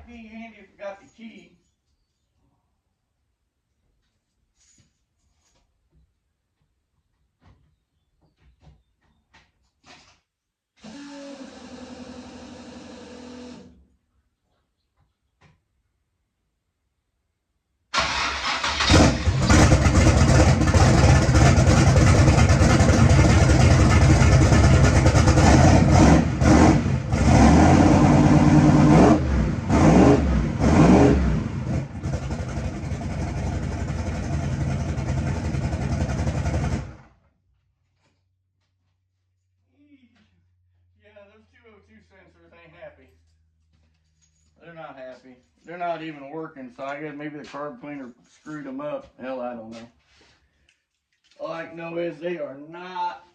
might be handy if you got the key. Yeah, those 202 sensors ain't happy. They're not happy. They're not even working, so I guess maybe the carb cleaner screwed them up. Hell, I don't know. All I know is they are not